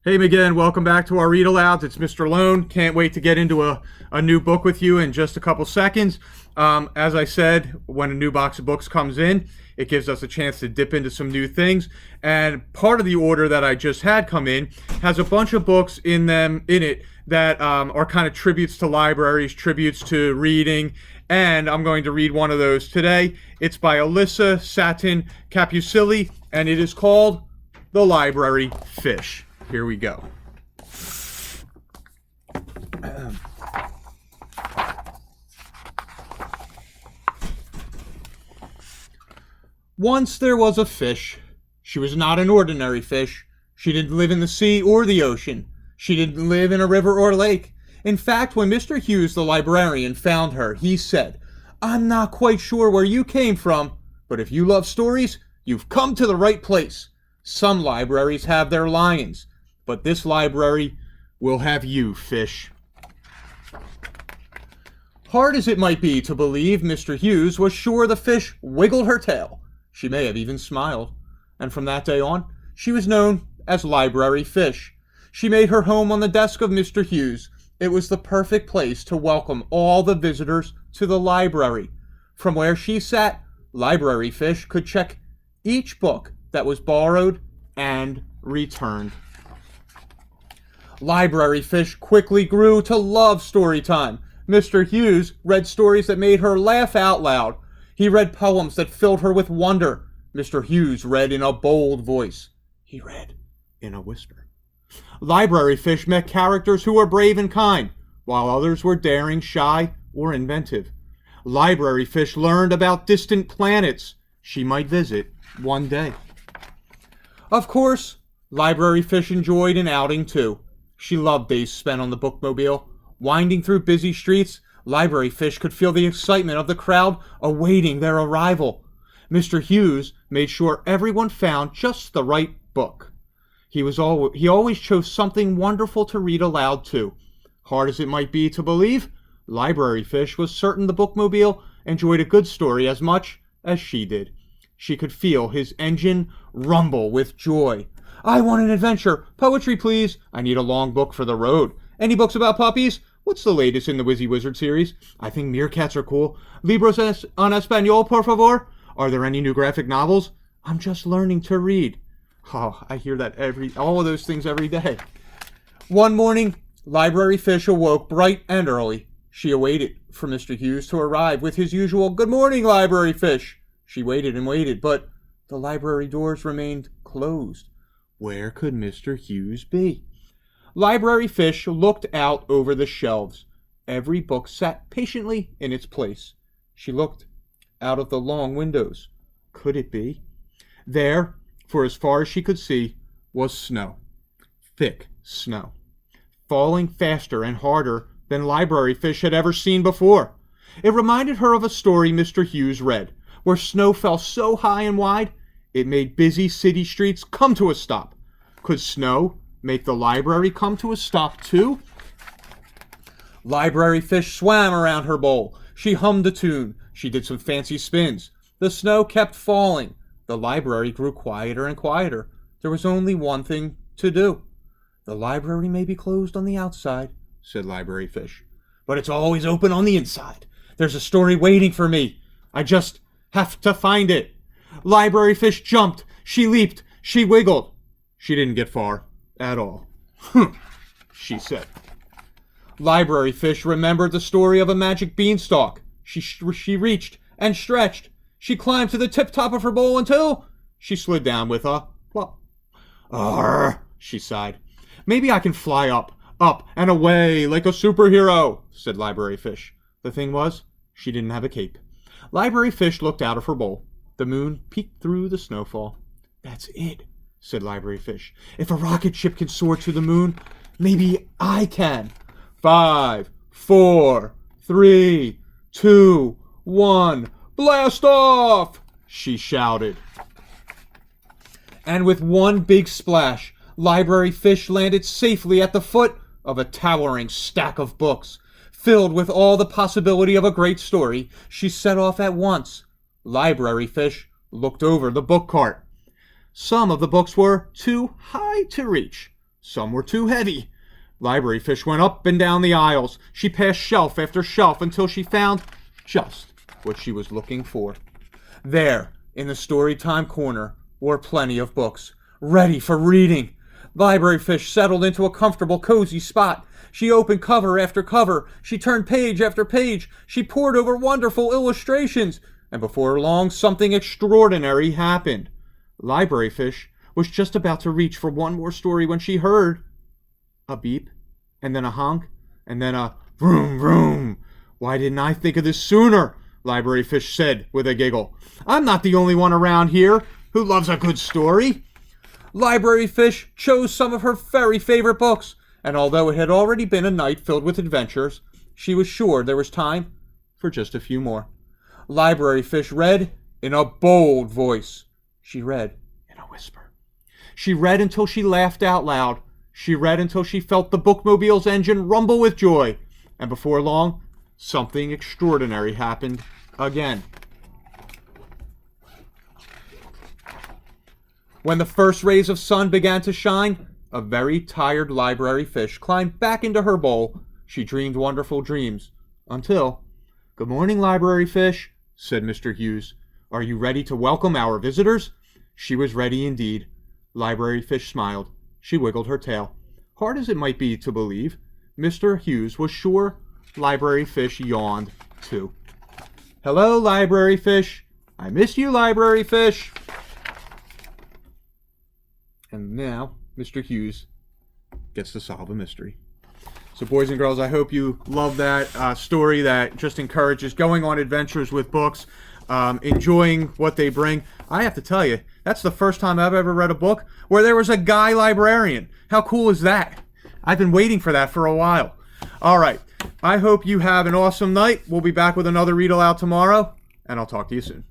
Hey again, welcome back to our read alouds. It's Mr. Lohn. Can't wait to get into a new book with you in just a couple seconds. As I said, when a new box of books comes in, it gives us a chance to dip into some new things. And part of the order that I just had come in has a bunch of books in it that are kind of tributes to libraries, tributes to reading. And I'm going to read one of those today. It's by Alyssa Satin Capucilli, and it is called The Library Fish. Here we go. Once there was a fish. She was not an ordinary fish. She didn't live in the sea or the ocean. She didn't live in a river or lake. In fact, when Mr. Hughes, the librarian, found her, he said, "I'm not quite sure where you came from, but if you love stories, you've come to the right place. Some libraries have their lions, but this library will have you, fish." Hard as it might be to believe, Mr. Hughes was sure the fish wiggled her tail. She may have even smiled. And from that day on, she was known as Library Fish. She made her home on the desk of Mr. Hughes. It was the perfect place to welcome all the visitors to the library. From where she sat, Library Fish could check each book that was borrowed and returned. Library Fish quickly grew to love story time. Mr. Hughes read stories that made her laugh out loud. He read poems that filled her with wonder. Mr. Hughes read in a bold voice. He read in a whisper. Library Fish met characters who were brave and kind, while others were daring, shy, or inventive. Library Fish learned about distant planets she might visit one day. Of course, Library Fish enjoyed an outing too. She loved days spent on the bookmobile. Winding through busy streets, Library Fish could feel the excitement of the crowd awaiting their arrival. Mr. Hughes made sure everyone found just the right book. He always chose something wonderful to read aloud to. Hard as it might be to believe, Library Fish was certain the bookmobile enjoyed a good story as much as she did. She could feel his engine rumble with joy. "I want an adventure. Poetry, please. I need a long book for the road. Any books about puppies? What's the latest in the Wizzy Wizard series? I think meerkats are cool. Libros en español, por favor. Are there any new graphic novels? I'm just learning to read." Oh, I hear that all of those things every day. One morning, Library Fish awoke bright and early. She awaited for Mr. Hughes to arrive with his usual "Good morning, Library Fish." She waited and waited, but the library doors remained closed. Where could Mr. Hughes be? Library Fish looked out over the shelves. Every book sat patiently in its place. She looked out of the long windows. Could it be? There, for as far as she could see, was snow. Thick snow. Falling faster and harder than Library Fish had ever seen before. It reminded her of a story Mr. Hughes read, where snow fell so high and wide, it made busy city streets come to a stop. Could snow make the library come to a stop too? Library Fish swam around her bowl. She hummed a tune. She did some fancy spins. The snow kept falling. The library grew quieter and quieter. There was only one thing to do. "The library may be closed on the outside," said Library Fish, "but it's always open on the inside. There's a story waiting for me. I just have to find it." Library Fish jumped. She leaped. She wiggled. She didn't get far at all. "Humph," she said. Library Fish remembered the story of a magic beanstalk. She reached and stretched. She climbed to the tip-top of her bowl until she slid down with a plop. "Arr," she sighed. "Maybe I can fly up and away like a superhero," said Library Fish. The thing was, she didn't have a cape. Library Fish looked out of her bowl. The moon peeked through the snowfall. "That's it," said Library Fish. "If a rocket ship can soar to the moon, maybe I can." 5, 4, 3, 2, 1, "Blast off!" she shouted. And with one big splash, Library Fish landed safely at the foot of a towering stack of books. Filled with all the possibility of a great story, she set off at once. Library Fish looked over the book cart. Some of the books were too high to reach. Some were too heavy. Library Fish went up and down the aisles. She passed shelf after shelf until she found just what she was looking for. There, in the story time corner, were plenty of books, ready for reading. Library Fish settled into a comfortable, cozy spot. She opened cover after cover. She turned page after page. She pored over wonderful illustrations. And before long, something extraordinary happened. Library Fish was just about to reach for one more story when she heard a beep, and then a honk, and then a vroom vroom. Why didn't I think of this sooner? Library Fish said with a giggle. I'm not the only one around here who loves a good story. Library Fish chose some of her very favorite books, and although it had already been a night filled with adventures, she was sure there was time for just a few more. Library Fish read in a bold voice. She read in a whisper. She read until she laughed out loud. She read until she felt the bookmobile's engine rumble with joy. And before long, something extraordinary happened again. When the first rays of sun began to shine, a very tired Library Fish climbed back into her bowl. She dreamed wonderful dreams until... Good morning, Library Fish, said Mr. Hughes. Are you ready to welcome our visitors? She was ready indeed. Library Fish smiled. She wiggled her tail. Hard as it might be to believe, Mr. Hughes was sure Library Fish yawned, too. Hello, Library Fish. I miss you, Library Fish. And now, Mr. Hughes gets to solve a mystery. So, boys and girls, I hope you love that story that just encourages going on adventures with books, enjoying what they bring. I have to tell you, that's the first time I've ever read a book where there was a guy librarian. How cool is that? I've been waiting for that for a while. All right. I hope you have an awesome night. We'll be back with another Read Aloud tomorrow, and I'll talk to you soon.